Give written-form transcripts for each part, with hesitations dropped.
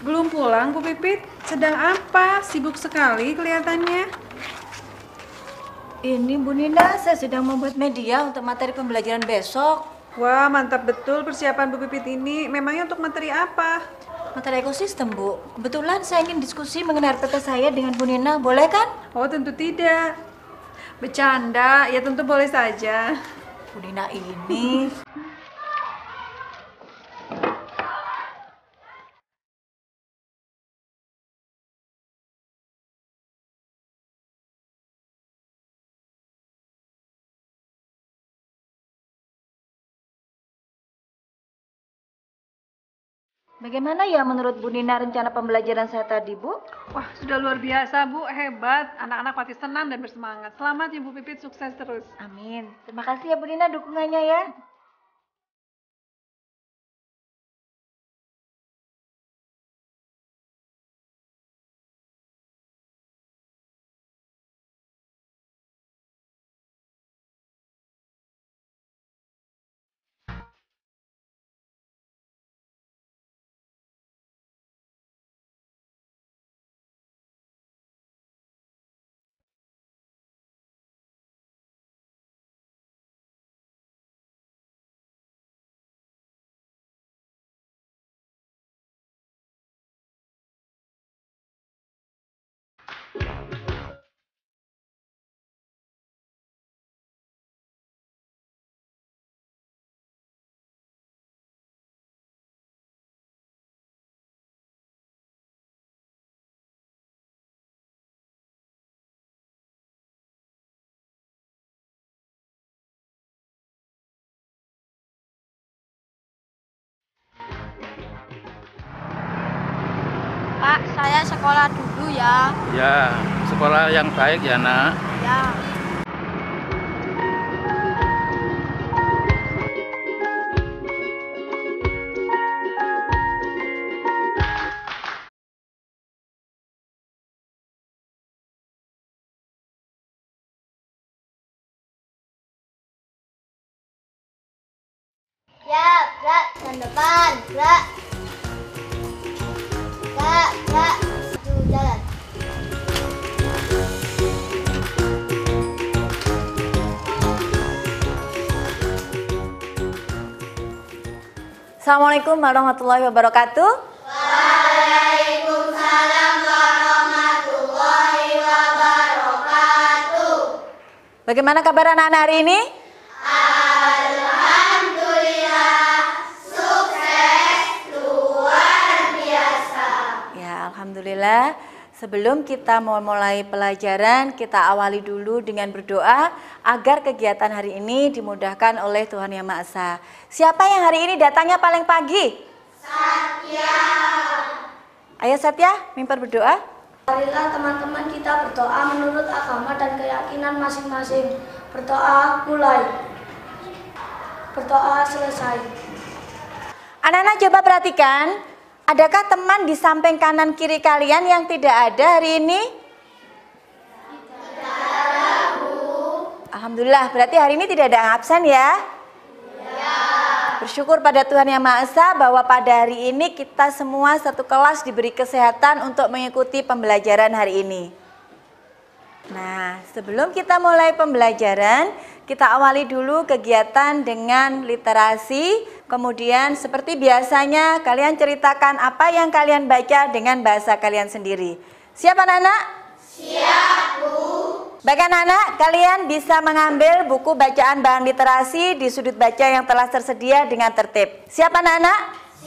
Belum pulang, Bu Pipit? Sedang apa? Sibuk sekali kelihatannya. Ini Bu Nina, saya sedang membuat media untuk materi pembelajaran besok. Wah, mantap betul persiapan Bu Pipit ini. Memangnya untuk materi apa? Materi ekosistem, Bu. Kebetulan saya ingin diskusi mengenai RPP saya dengan Bu Nina, boleh kan? Oh, tentu tidak. Bercanda, ya tentu boleh saja. Bu Nina ini... Bagaimana ya menurut Bu Nina rencana pembelajaran saya tadi, Bu? Wah, sudah luar biasa, Bu. Hebat. Anak-anak pasti senang dan bersemangat. Selamat ya, Bu Pipit. Sukses terus. Amin. Terima kasih ya Bu Nina dukungannya ya. Pak, saya sekolah dulu ya. Ya, sekolah yang baik ya nak. Ya. Ya, gerak dan depan, gerak. Gerak, gerak. Maju, jalan. Assalamualaikum warahmatullahi wabarakatuh. Waalaikumsalam warahmatullahi wabarakatuh. Bagaimana kabar anak-anak hari ini? Alhamdulillah, sukses luar biasa. Ya, alhamdulillah. Sebelum kita mulai pelajaran, kita awali dulu dengan berdoa agar kegiatan hari ini dimudahkan oleh Tuhan Yang Maha Esa. Siapa yang hari ini datangnya paling pagi? Satya. Ayo Satya, mimpi berdoa. Marilah teman-teman kita berdoa menurut agama dan keyakinan masing-masing. Berdoa mulai. Berdoa selesai. Anak-anak coba perhatikan, adakah teman di samping kanan kiri kalian yang tidak ada hari ini? Tidak ada, Bu. Alhamdulillah, berarti hari ini tidak ada yang absen ya? Bersyukur pada Tuhan Yang Maha Esa bahwa pada hari ini kita semua satu kelas diberi kesehatan untuk mengikuti pembelajaran hari ini. Nah, sebelum kita mulai pembelajaran, kita awali dulu kegiatan dengan literasi. Kemudian seperti biasanya kalian ceritakan apa yang kalian baca dengan bahasa kalian sendiri. Siap anak-anak? Siap, Bu. Baik anak-anak, kalian bisa mengambil buku bacaan bahan literasi di sudut baca yang telah tersedia dengan tertib. Siap anak-anak?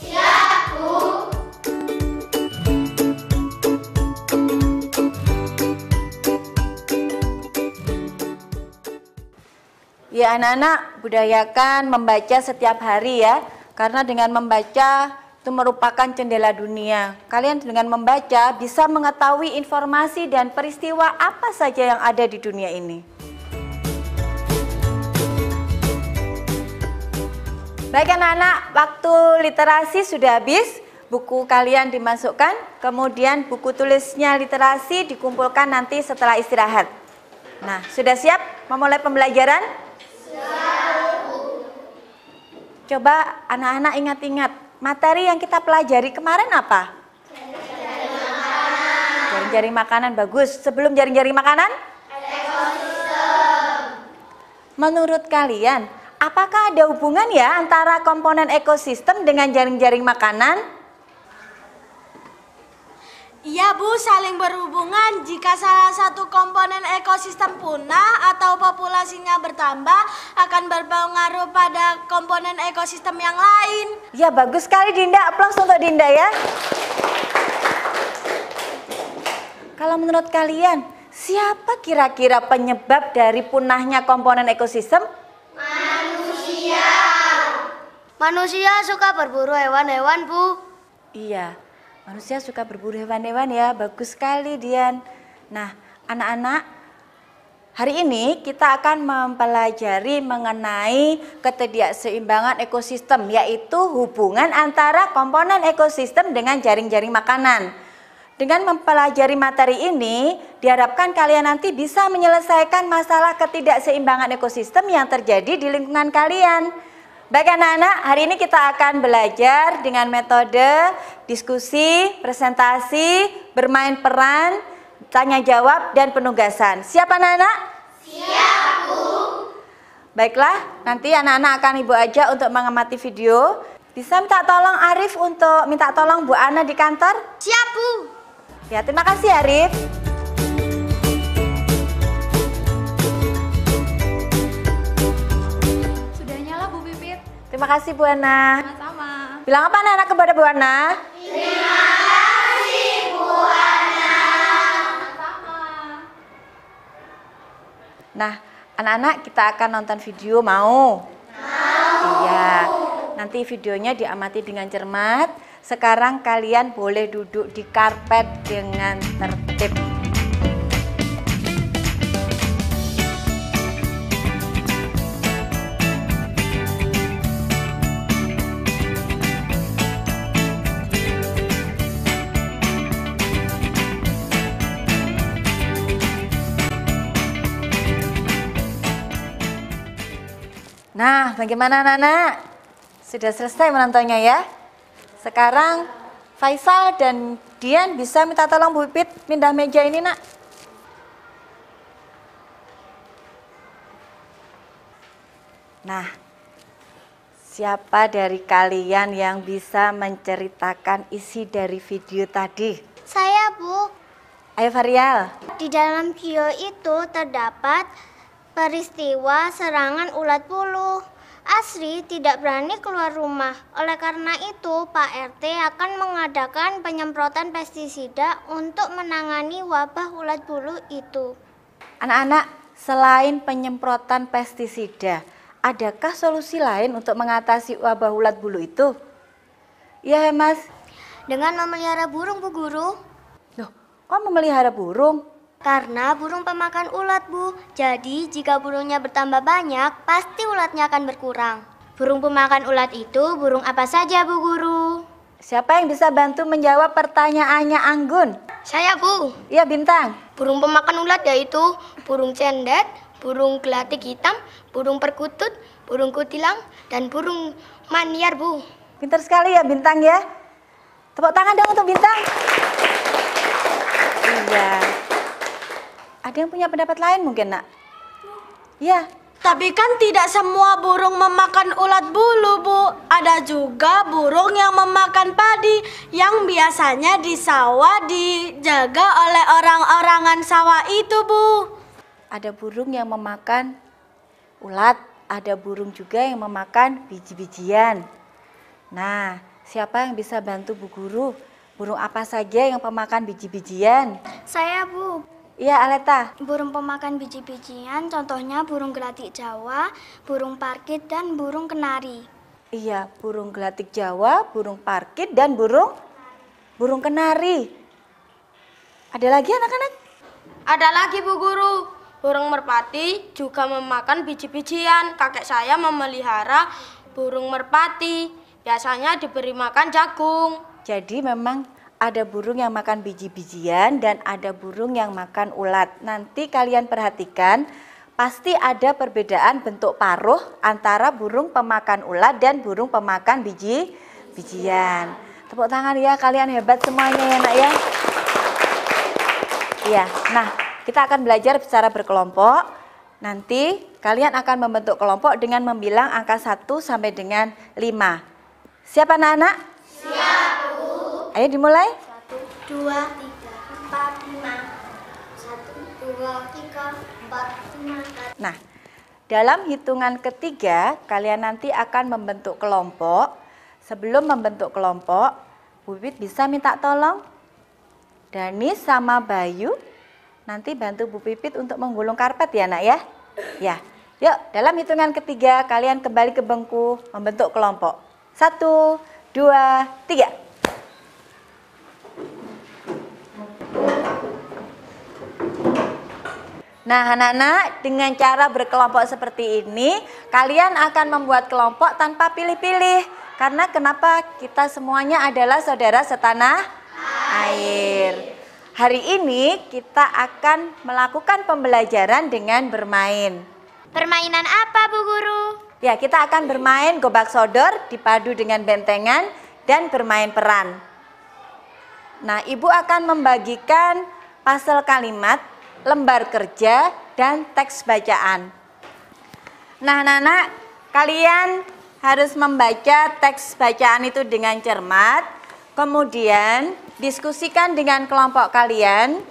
Siap, Bu. Ya anak-anak, budayakan membaca setiap hari ya. Karena dengan membaca itu merupakan jendela dunia. Kalian dengan membaca bisa mengetahui informasi dan peristiwa apa saja yang ada di dunia ini. Baik anak-anak, waktu literasi sudah habis. Buku kalian dimasukkan, kemudian buku tulisnya literasi dikumpulkan nanti setelah istirahat. Nah, sudah siap memulai pembelajaran? Coba anak-anak ingat-ingat, materi yang kita pelajari kemarin apa? Jaring-jaring makanan bagus. Sebelum jaring-jaring makanan? Menurut kalian, apakah ada hubungan ya antara komponen ekosistem dengan jaring-jaring makanan? Iya Bu, saling berhubungan. Jika salah satu komponen ekosistem punah atau populasinya bertambah, akan berpengaruh pada komponen ekosistem yang lain. Ya, bagus sekali Dinda. Aplaus untuk Dinda ya. Kalau menurut kalian, siapa kira-kira penyebab dari punahnya komponen ekosistem? Manusia suka berburu hewan-hewan Bu. Iya, manusia suka berburu hewan-hewan ya. Bagus sekali Dian. Nah, anak-anak, hari ini kita akan mempelajari mengenai ketidakseimbangan ekosistem, yaitu hubungan antara komponen ekosistem dengan jaring-jaring makanan. Dengan mempelajari materi ini, diharapkan kalian nanti bisa menyelesaikan masalah ketidakseimbangan ekosistem yang terjadi di lingkungan kalian. Baik anak-anak, hari ini kita akan belajar dengan metode diskusi, presentasi, bermain peran, tanya jawab, dan penugasan. Siap anak-anak? Siap Bu. Baiklah, nanti anak-anak akan Ibu ajak untuk mengamati video. Bisa minta tolong Arif untuk minta tolong Bu Ana di kantor? Siap Bu. Ya, terima kasih Arif. Sudah nyala Bu Pipit. Terima kasih Bu Ana. Sama-sama. Bilang apa anak-anak kepada Bu Ana? Nah, anak-anak kita akan nonton video mau? Iya. Nanti videonya diamati dengan cermat. Sekarang kalian boleh duduk di karpet dengan tertib. Nah, bagaimana anak-anak? Sudah selesai menontonnya ya? Sekarang Faisal dan Dian bisa minta tolong Bu Pipit pindah meja ini nak. Nah, siapa dari kalian yang bisa menceritakan isi dari video tadi? Saya Bu. Ayo Farial. Di dalam video itu terdapat peristiwa serangan ulat bulu. Asri tidak berani keluar rumah. Oleh karena itu, Pak RT akan mengadakan penyemprotan pestisida untuk menangani wabah ulat bulu itu. Anak-anak, selain penyemprotan pestisida, adakah solusi lain untuk mengatasi wabah ulat bulu itu? Iya, Mas. Dengan memelihara burung, Bu Guru. Loh, kok memelihara burung? Karena burung pemakan ulat, Bu. Jadi, jika burungnya bertambah banyak, pasti ulatnya akan berkurang. Burung pemakan ulat itu burung apa saja, Bu Guru? Siapa yang bisa bantu menjawab pertanyaannya Anggun? Saya, Bu. Iya, Bintang. Burung pemakan ulat yaitu burung cendet, burung gelatik hitam, burung perkutut, burung kutilang, dan burung manyar, Bu. Pintar sekali ya Bintang ya. Tepuk tangan dong untuk Bintang. Iya. Ada yang punya pendapat lain mungkin nak? Iya. Tapi kan tidak semua burung memakan ulat bulu, Bu. Ada juga burung yang memakan padi yang biasanya di sawah dijaga oleh orang-orangan sawah itu, Bu. Ada burung yang memakan ulat, ada burung juga yang memakan biji-bijian. Nah, siapa yang bisa bantu Bu Guru? Burung apa saja yang pemakan biji-bijian? Saya, Bu. Iya, Aleta. Burung pemakan biji-bijian contohnya burung gelatik Jawa, burung parkit, dan burung kenari. Iya, burung gelatik Jawa, burung parkit, dan burung kenari. Ada lagi anak-anak? Ada lagi Bu Guru, burung merpati juga memakan biji-bijian. Kakek saya memelihara burung merpati, biasanya diberi makan jagung. Jadi memang ada burung yang makan biji-bijian dan ada burung yang makan ulat. Nanti kalian perhatikan, pasti ada perbedaan bentuk paruh antara burung pemakan ulat dan burung pemakan biji-bijian. Tepuk tangan ya, kalian hebat semuanya ya nak ya. Ya, nah kita akan belajar secara berkelompok. Nanti kalian akan membentuk kelompok dengan membilang angka 1 sampai dengan 5. Siap anak-anak? Siap, Bu. Ayo dimulai. 1, 2, 3, 4, 5. 1, 2, 3, 4, 5. Nah, dalam hitungan ketiga, kalian nanti akan membentuk kelompok. Sebelum membentuk kelompok, Bu Pipit bisa minta tolong Dani sama Bayu nanti bantu Bu Pipit untuk menggulung karpet ya nak ya. Ya, yuk dalam hitungan ketiga kalian kembali ke bangku membentuk kelompok. 1, 2, 3. Nah anak-anak, dengan cara berkelompok seperti ini, kalian akan membuat kelompok tanpa pilih-pilih. Karena kenapa? Kita semuanya adalah saudara setanah air. Hari ini kita akan melakukan pembelajaran dengan bermain. Permainan apa, Bu Guru? Ya, kita akan bermain gobak sodor dipadu dengan bentengan dan bermain peran. Nah, Ibu akan membagikan pasel kalimat, lembar kerja, dan teks bacaan. Nah, anak-anak, kalian harus membaca teks bacaan itu dengan cermat, kemudian diskusikan dengan kelompok kalian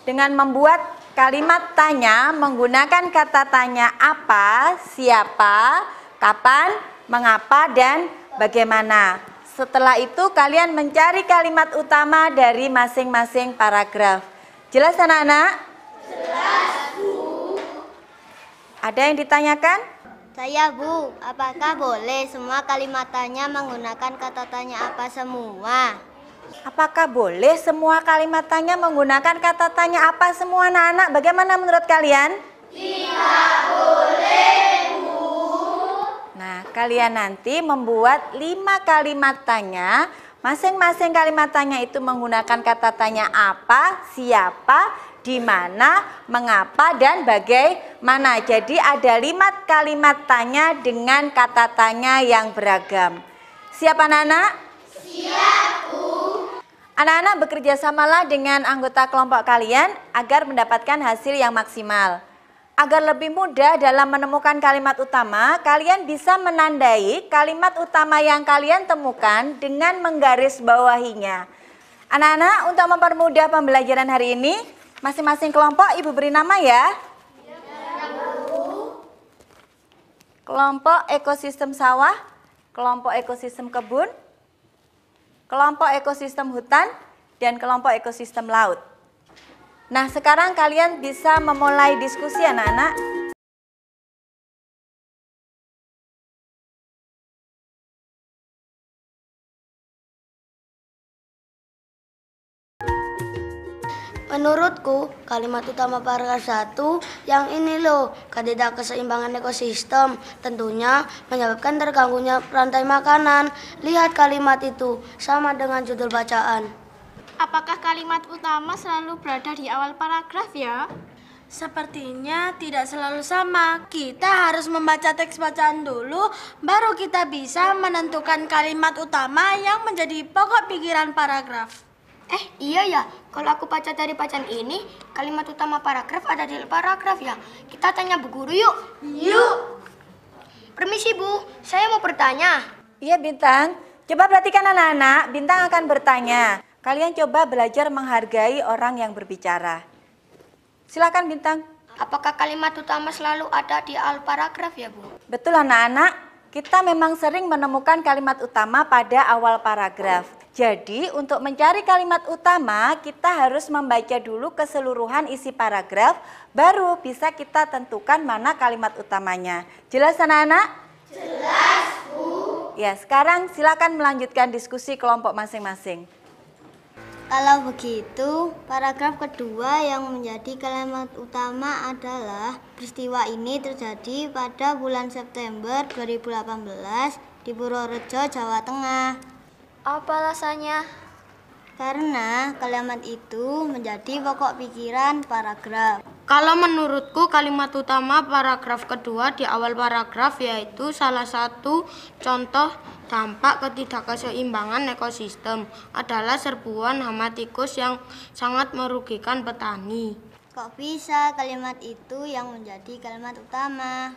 dengan membuat kalimat tanya menggunakan kata tanya apa, siapa, kapan, mengapa, dan bagaimana. Setelah itu kalian mencari kalimat utama dari masing-masing paragraf. Jelas anak-anak? Jelas, Bu. Ada yang ditanyakan? Saya, Bu. Apakah boleh semua kalimat tanya menggunakan kata tanya apa semua? Apakah boleh semua kalimat tanya menggunakan kata tanya apa semua anak-anak? Bagaimana menurut kalian? Tidak boleh, Bu. Nah, kalian nanti membuat 5 kalimat tanya. Masing-masing kalimat tanya itu menggunakan kata tanya apa, siapa, di mana, mengapa, dan bagaimana. Jadi ada 5 kalimat tanya dengan kata tanya yang beragam. Siap anak-anak? Siap, Bu. Anak-anak bekerja samalah dengan anggota kelompok kalian agar mendapatkan hasil yang maksimal. Agar lebih mudah dalam menemukan kalimat utama, kalian bisa menandai kalimat utama yang kalian temukan dengan menggaris bawahinya. Anak-anak, untuk mempermudah pembelajaran hari ini, masing-masing kelompok Ibu beri nama ya. Kelompok ekosistem sawah, kelompok ekosistem kebun, kelompok ekosistem hutan, dan kelompok ekosistem laut. Nah, sekarang kalian bisa memulai diskusi anak-anak. Menurutku, kalimat utama paragraf 1 yang ini loh, ketidakseimbangan ekosistem tentunya menyebabkan terganggunya rantai makanan. Lihat kalimat itu, sama dengan judul bacaan. Apakah kalimat utama selalu berada di awal paragraf ya? Sepertinya tidak selalu sama. Kita harus membaca teks bacaan dulu, baru kita bisa menentukan kalimat utama yang menjadi pokok pikiran paragraf. Iya ya, kalau aku baca dari bacaan ini, kalimat utama paragraf ada di paragraf ya. Kita tanya Bu Guru yuk. Yuk. Permisi Bu, saya mau bertanya. Iya Bintang, coba perhatikan anak-anak, Bintang akan bertanya. Kalian coba belajar menghargai orang yang berbicara. Silakan Bintang. Apakah kalimat utama selalu ada di awal paragraf ya Bu? Betul anak-anak, kita memang sering menemukan kalimat utama pada awal paragraf. Jadi untuk mencari kalimat utama kita harus membaca dulu keseluruhan isi paragraf, baru bisa kita tentukan mana kalimat utamanya. Jelas anak-anak? Jelas Bu. Ya, sekarang silakan melanjutkan diskusi kelompok masing-masing. Kalau begitu, paragraf kedua yang menjadi kalimat utama adalah peristiwa ini terjadi pada bulan September 2018 di Purworejo, Jawa Tengah. Apa alasannya? Karena kalimat itu menjadi pokok pikiran paragraf. Kalau menurutku kalimat utama paragraf kedua di awal paragraf yaitu salah satu contoh dampak ketidakkeseimbangan ekosistem adalah serbuan hama tikus yang sangat merugikan petani. Kok bisa kalimat itu yang menjadi kalimat utama?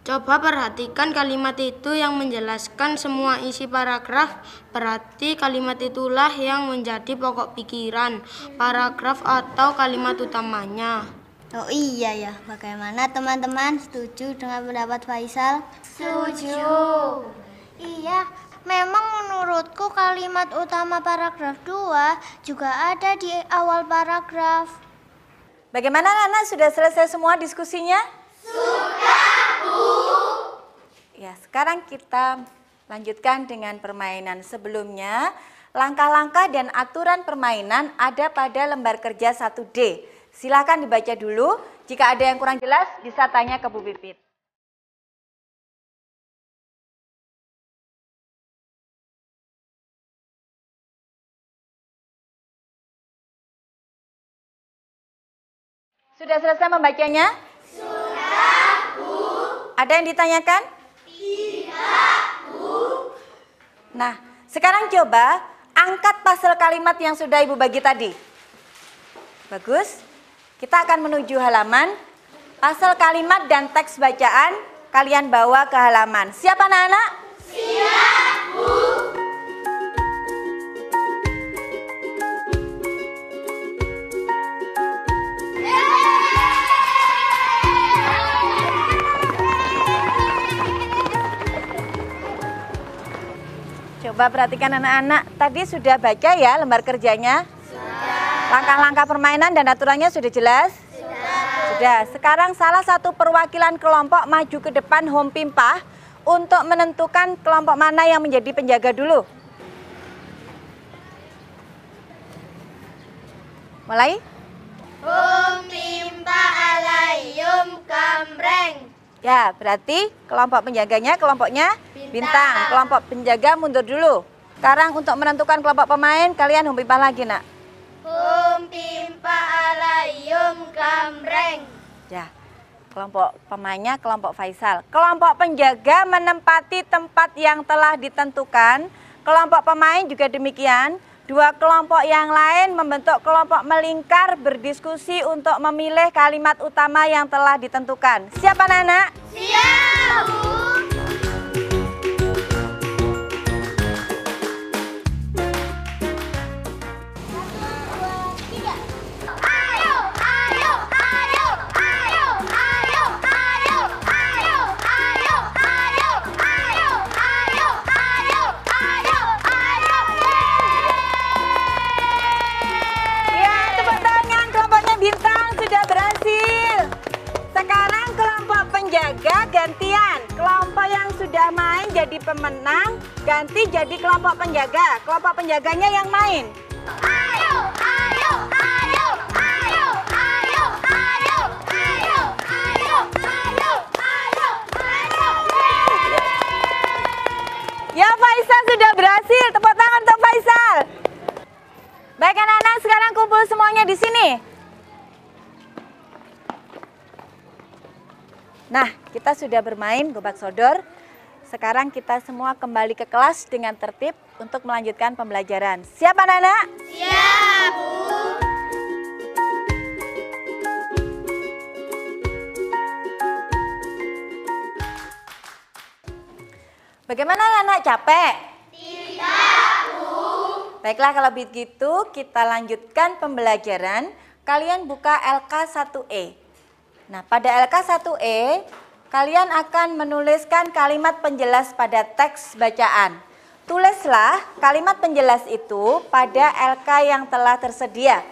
Coba perhatikan kalimat itu yang menjelaskan semua isi paragraf, berarti kalimat itulah yang menjadi pokok pikiran paragraf atau kalimat utamanya. Oh iya ya, bagaimana teman-teman, setuju dengan pendapat Faisal? Setuju. Iya, memang menurutku kalimat utama paragraf 2 juga ada di awal paragraf. Bagaimana anak-anak, sudah selesai semua diskusinya? Ya, sekarang kita lanjutkan dengan permainan. Sebelumnya, langkah-langkah dan aturan permainan ada pada lembar kerja 1D. Silakan dibaca dulu. Jika ada yang kurang jelas, bisa tanya ke Bu Pipit. Sudah selesai membacanya? Sudah, Bu. Ada yang ditanyakan? Tidak, Bu. Nah, sekarang coba angkat pasal kalimat yang sudah Ibu bagi tadi. Bagus. Kita akan menuju halaman. Pasal kalimat dan teks bacaan kalian bawa ke halaman. Siap anak-anak? Siap, Bu. Coba perhatikan anak-anak, tadi sudah baca ya lembar kerjanya? Sudah. Langkah-langkah permainan dan aturannya sudah jelas? Sudah. Sekarang salah satu perwakilan kelompok maju ke depan home pimpah untuk menentukan kelompok mana yang menjadi penjaga dulu. Mulai? Home pimpah alayum kamreng. Ya, berarti kelompok penjaganya kelompoknya bintang. Kelompok penjaga mundur dulu. Sekarang untuk menentukan kelompok pemain, kalian home pimpah lagi, nak. Home pimpah alayum kamreng. Ya, kelompok pemainnya kelompok Faisal. Kelompok penjaga menempati tempat yang telah ditentukan. Kelompok pemain juga demikian. Dua kelompok yang lain membentuk kelompok melingkar berdiskusi untuk memilih kalimat utama yang telah ditentukan. Siap anak-anak? Siap, Bu. Gantian, kelompok yang sudah main jadi pemenang, ganti jadi kelompok penjaga. Kelompok penjaganya yang main. Ayo, ayo, ayo, ayo, ayo, ayo, ayo, ayo, ayo, ayo, ayo. Ya, Faisal sudah berhasil. Tepuk tangan untuk Faisal. Baik anak-anak, sekarang kumpul semuanya di sini. Nah, kita sudah bermain gobak sodor. Sekarang kita semua kembali ke kelas dengan tertib untuk melanjutkan pembelajaran. Siap anak-anak? Siap, Bu. Bagaimana anak-anak, capek? Tidak, Bu. Baiklah, kalau begitu kita lanjutkan pembelajaran. Kalian buka LK1E. Nah, pada LK1E, kalian akan menuliskan kalimat penjelas pada teks bacaan. Tulislah kalimat penjelas itu pada LK yang telah tersedia.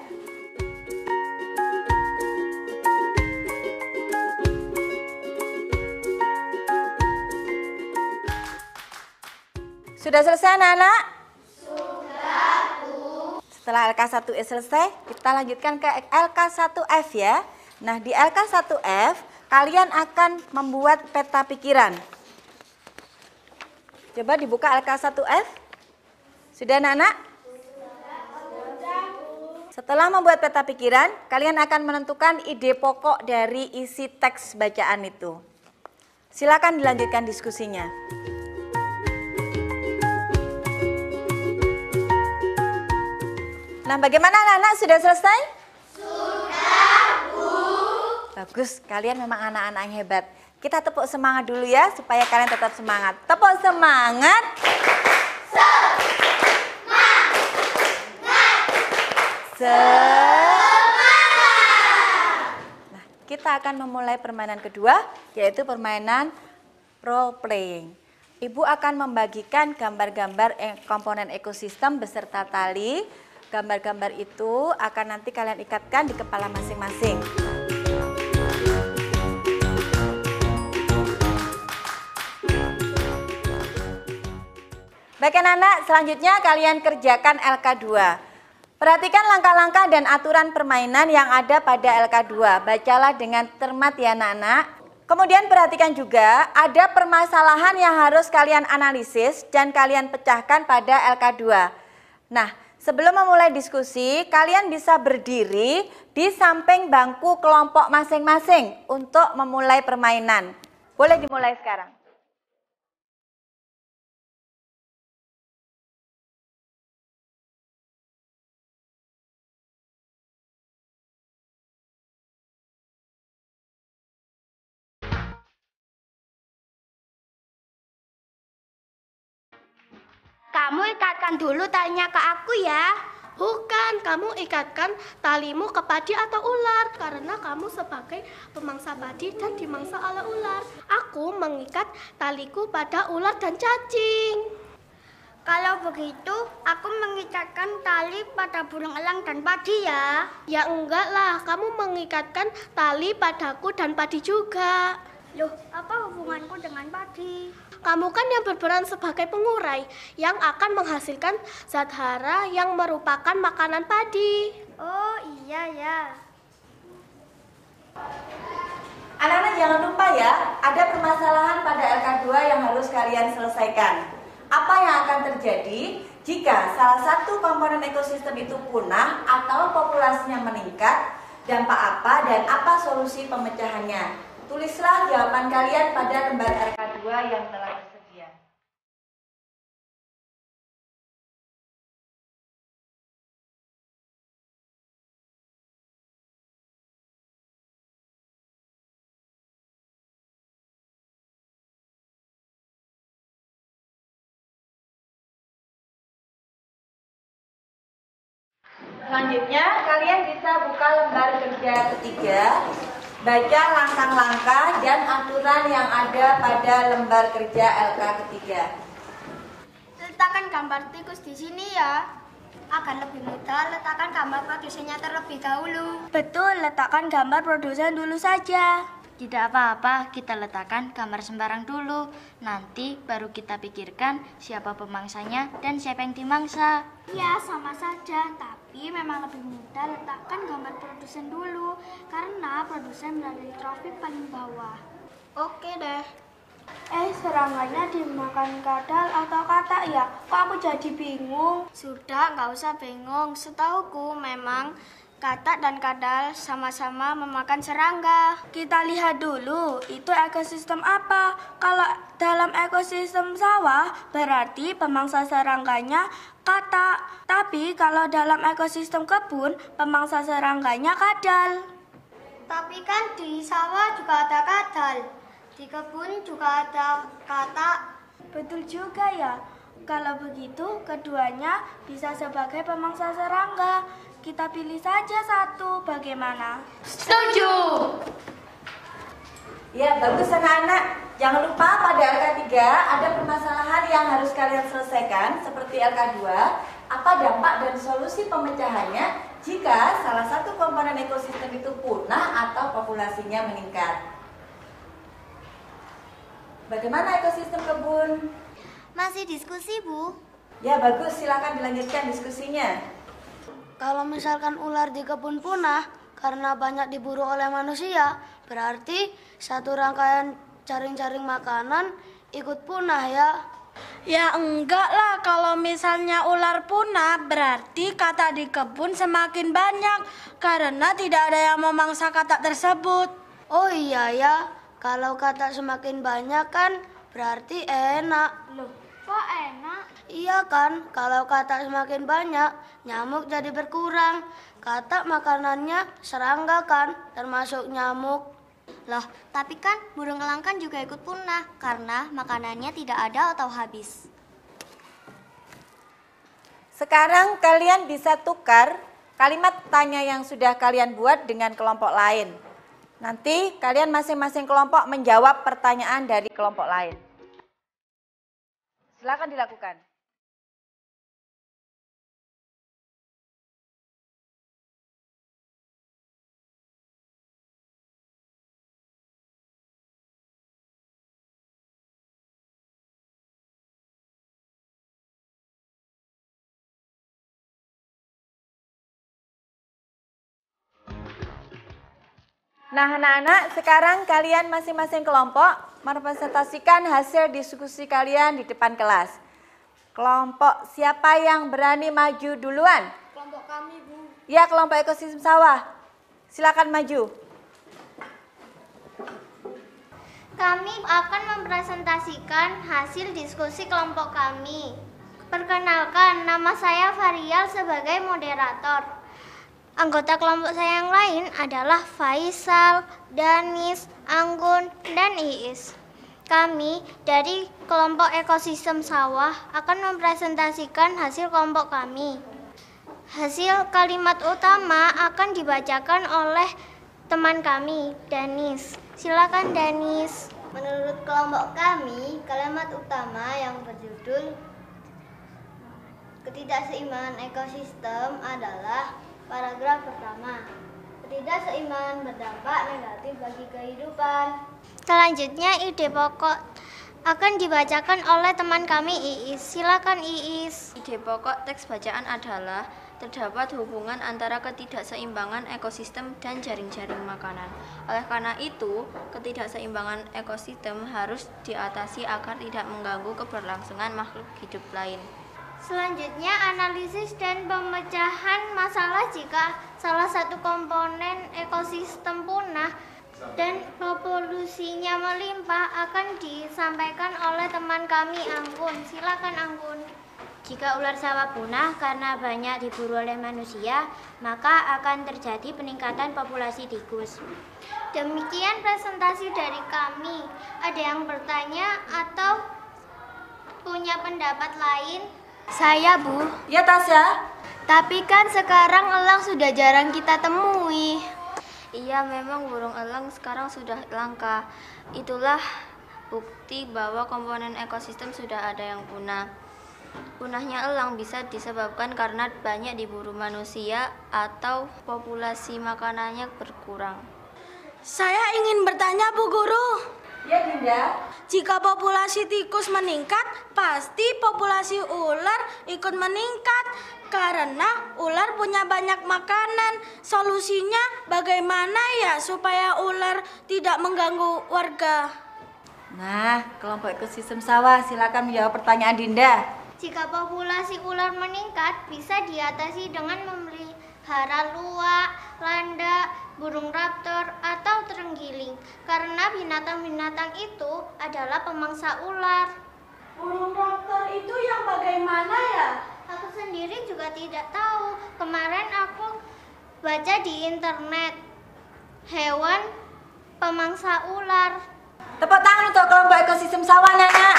Sudah selesai anak-anak? Sudah, Bu. Setelah LK1E selesai, kita lanjutkan ke LK1F ya. Nah, di LK1F, kalian akan membuat peta pikiran. Coba dibuka LK1F. Sudah anak-anak? Setelah membuat peta pikiran, kalian akan menentukan ide pokok dari isi teks bacaan itu. Silakan dilanjutkan diskusinya. Nah, bagaimana anak-anak, sudah selesai? Sudah, Bu. Bagus, kalian memang anak-anak yang hebat. Kita tepuk semangat dulu ya, supaya kalian tetap semangat. Tepuk semangat. Nah, kita akan memulai permainan kedua, yaitu permainan role playing. Ibu akan membagikan gambar-gambar komponen ekosistem beserta tali. Gambar-gambar itu akan nanti kalian ikatkan di kepala masing-masing. Baik anak-anak, selanjutnya kalian kerjakan LK2. Perhatikan langkah-langkah dan aturan permainan yang ada pada LK2. Bacalah dengan cermat ya anak-anak. Kemudian perhatikan juga ada permasalahan yang harus kalian analisis dan kalian pecahkan pada LK2. Nah, sebelum memulai diskusi, kalian bisa berdiri di samping bangku kelompok masing-masing untuk memulai permainan. Boleh dimulai sekarang. Kamu ikatkan dulu talinya ke aku ya. Bukan, kamu ikatkan talimu ke padi atau ular karena kamu sebagai pemangsa padi dan dimangsa oleh ular. Aku mengikat taliku pada ular dan cacing. Kalau begitu, aku mengikatkan tali pada burung elang dan padi ya. Ya enggak lah, kamu mengikatkan tali padaku dan padi juga. Loh, apa hubunganku dengan padi? Kamu kan yang berperan sebagai pengurai yang akan menghasilkan zat hara yang merupakan makanan padi. Oh iya ya. Anak-anak jangan lupa ya, ada permasalahan pada LK2 yang harus kalian selesaikan. Apa yang akan terjadi jika salah satu komponen ekosistem itu punah atau populasinya meningkat? Dampak apa dan apa solusi pemecahannya? Tulislah jawaban kalian pada lembar LK2 yang telah tersedia. Selanjutnya, kalian bisa buka lembar kerja ketiga. Baca langkah-langkah dan aturan yang ada pada lembar kerja LK ketiga. Letakkan gambar tikus di sini ya. Agar lebih mudah, letakkan gambar produsennya terlebih dahulu. Betul, letakkan gambar produsen dulu saja. Tidak apa-apa, kita letakkan gambar sembarang dulu. Nanti baru kita pikirkan siapa pemangsanya dan siapa yang dimangsa. Ya, sama saja. Tapi memang lebih mudah letakkan gambar produsen dulu. Karena produsen berada di trofik paling bawah. Oke deh. Seranggannya dimakan kadal atau katak ya? Kok aku jadi bingung? Sudah, nggak usah bingung. Setauku memang katak dan kadal sama-sama memakan serangga. Kita lihat dulu, itu ekosistem apa? Kalau dalam ekosistem sawah, berarti pemangsa serangganya katak. Tapi kalau dalam ekosistem kebun, pemangsa serangganya kadal. Tapi kan di sawah juga ada kadal. Di kebun juga ada katak. Betul juga ya. Kalau begitu, keduanya bisa sebagai pemangsa serangga. Kita pilih saja satu, bagaimana? Setuju. Ya, bagus anak-anak. Jangan lupa pada LK3 ada permasalahan yang harus kalian selesaikan seperti LK2. Apa dampak dan solusi pemecahannya jika salah satu komponen ekosistem itu punah atau populasinya meningkat? Bagaimana ekosistem kebun? Masih diskusi, Bu? Ya, bagus. Silakan dilanjutkan diskusinya. Kalau misalkan ular di kebun punah karena banyak diburu oleh manusia, berarti satu rangkaian jaring-jaring makanan ikut punah ya. Ya enggak lah, kalau misalnya ular punah berarti katak di kebun semakin banyak karena tidak ada yang memangsa katak tersebut. Oh iya ya, kalau katak semakin banyak kan berarti enak. Loh, kok enak? Iya kan, kalau katak semakin banyak, nyamuk jadi berkurang. Katak makanannya serangga kan, termasuk nyamuk. Loh, tapi kan burung elang kan juga ikut punah karena makanannya tidak ada atau habis. Sekarang kalian bisa tukar kalimat tanya yang sudah kalian buat dengan kelompok lain. Nanti kalian masing-masing kelompok menjawab pertanyaan dari kelompok lain. Silakan dilakukan. Nah anak-anak, sekarang kalian masing-masing kelompok merepresentasikan hasil diskusi kalian di depan kelas. Kelompok siapa yang berani maju duluan? Kelompok kami, Bu. Ya, kelompok ekosistem sawah. Silakan maju. Kami akan mempresentasikan hasil diskusi kelompok kami. Perkenalkan, nama saya Varial sebagai moderator. Anggota kelompok saya yang lain adalah Faisal, Danis, Anggun, dan Iis. Kami dari kelompok ekosistem sawah akan mempresentasikan hasil kelompok kami. Hasil kalimat utama akan dibacakan oleh teman kami, Danis. Silakan Danis. Menurut kelompok kami, kalimat utama yang berjudul ketidakseimbangan ekosistem adalah paragraf pertama. Ketidakseimbangan berdampak negatif bagi kehidupan. Selanjutnya ide pokok akan dibacakan oleh teman kami Iis. Silakan Iis. Ide pokok teks bacaan adalah terdapat hubungan antara ketidakseimbangan ekosistem dan jaring-jaring makanan. Oleh karena itu, ketidakseimbangan ekosistem harus diatasi agar tidak mengganggu keberlangsungan makhluk hidup lain. Selanjutnya analisis dan pemecahan masalah jika salah satu komponen ekosistem punah dan populasinya melimpah akan disampaikan oleh teman kami Anggun. Silakan Anggun. Jika ular sawah punah karena banyak diburu oleh manusia, maka akan terjadi peningkatan populasi tikus. Demikian presentasi dari kami. Ada yang bertanya atau punya pendapat lain? Saya, Bu. Ya Tasya. Tapi kan sekarang elang sudah jarang kita temui. Iya, memang burung elang sekarang sudah langka. Itulah bukti bahwa komponen ekosistem sudah ada yang punah. Punahnya elang bisa disebabkan karena banyak diburu manusia atau populasi makanannya berkurang. Saya ingin bertanya, Bu Guru. Ya Dinda. Jika populasi tikus meningkat, pasti populasi ular ikut meningkat karena ular punya banyak makanan. Solusinya bagaimana ya supaya ular tidak mengganggu warga? Nah, kelompok ekosistem sawah silakan menjawab pertanyaan Dinda. Jika populasi ular meningkat, bisa diatasi dengan memelihara luwak, landak, burung raptor, atau terenggiling. Karena binatang-binatang itu adalah pemangsa ular. Burung raptor itu yang bagaimana ya? Aku sendiri juga tidak tahu. Kemarin aku baca di internet. Hewan pemangsa ular. Tepuk tangan untuk kelompok ekosistem sawah, anak-anak.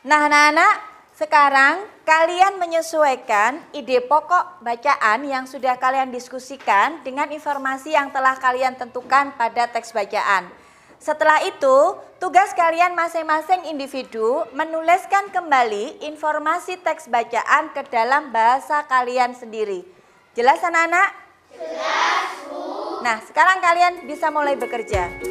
Nah, anak-anak, sekarang kalian menyesuaikan ide pokok bacaan yang sudah kalian diskusikan dengan informasi yang telah kalian tentukan pada teks bacaan. Setelah itu, tugas kalian masing-masing individu menuliskan kembali informasi teks bacaan ke dalam bahasa kalian sendiri. Jelas anak-anak? Jelas, Bu. Nah, sekarang kalian bisa mulai bekerja.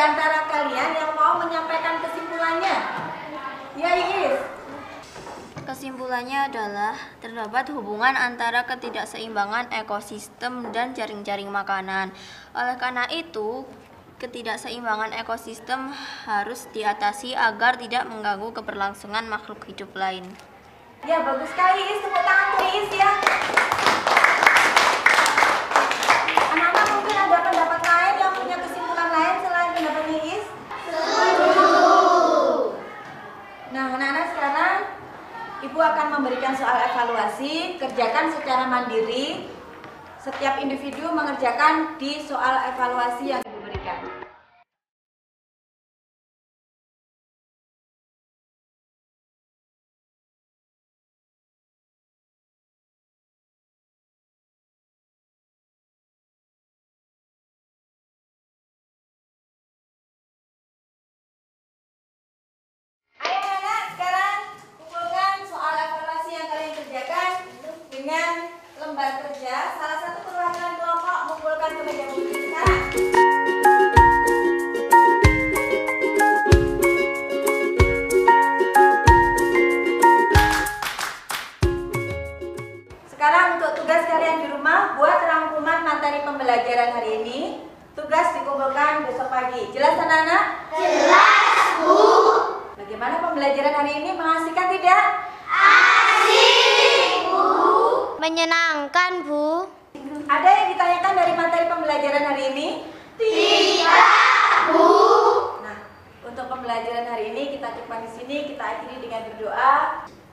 antara kalian yang mau menyampaikan kesimpulannya? Ya, Iis. Kesimpulannya adalah terdapat hubungan antara ketidakseimbangan ekosistem dan jaring-jaring makanan. Oleh karena itu, ketidakseimbangan ekosistem harus diatasi agar tidak mengganggu keberlangsungan makhluk hidup lain. Ya, bagus sekali, Iis. Tepuk tangan untuk Iis ya. Anak-anak mungkin ada pendapat lain yang punya kesimpulan lain selain pendapatnya Iis? Nah, anak-anak sekarang Ibu akan memberikan soal evaluasi, kerjakan secara mandiri. Setiap individu mengerjakan di soal evaluasi yang Ibu berikan. Ayo anak-anak, sekarang kumpulkan soal evaluasi yang kalian kerjakan dengan lembar kerja. Salah satu perwakilan kelompok mengumpulkan ke meja putih sekarang. Sekarang untuk tugas kalian di rumah, buat rangkuman materi pembelajaran hari ini. Tugas dikumpulkan besok pagi. Jelas anak-anak? Jelas, Bu. Bagaimana pembelajaran hari ini? Mengasihkan tidak? Asik, Bu. Menyenangkan, Bu. Ada yang ditanyakan dari materi pembelajaran hari ini? Tidak, Bu. Nah, untuk pembelajaran hari ini kita cukupkan di sini. Kita akhiri dengan berdoa.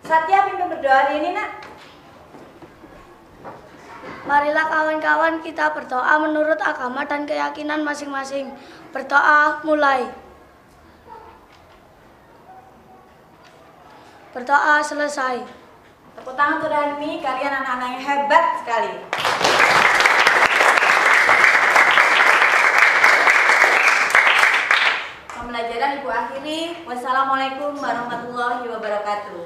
Satya pimpin berdoa hari ini, Nak. Marilah kawan-kawan kita berdoa menurut agama dan keyakinan masing-masing. Berdoa mulai. Berdoa selesai. Tepuk tangan untuk Dani, kalian anak-anak yang hebat sekali. Pembelajaran Ibu akhiri. Wassalamualaikum warahmatullahi wabarakatuh.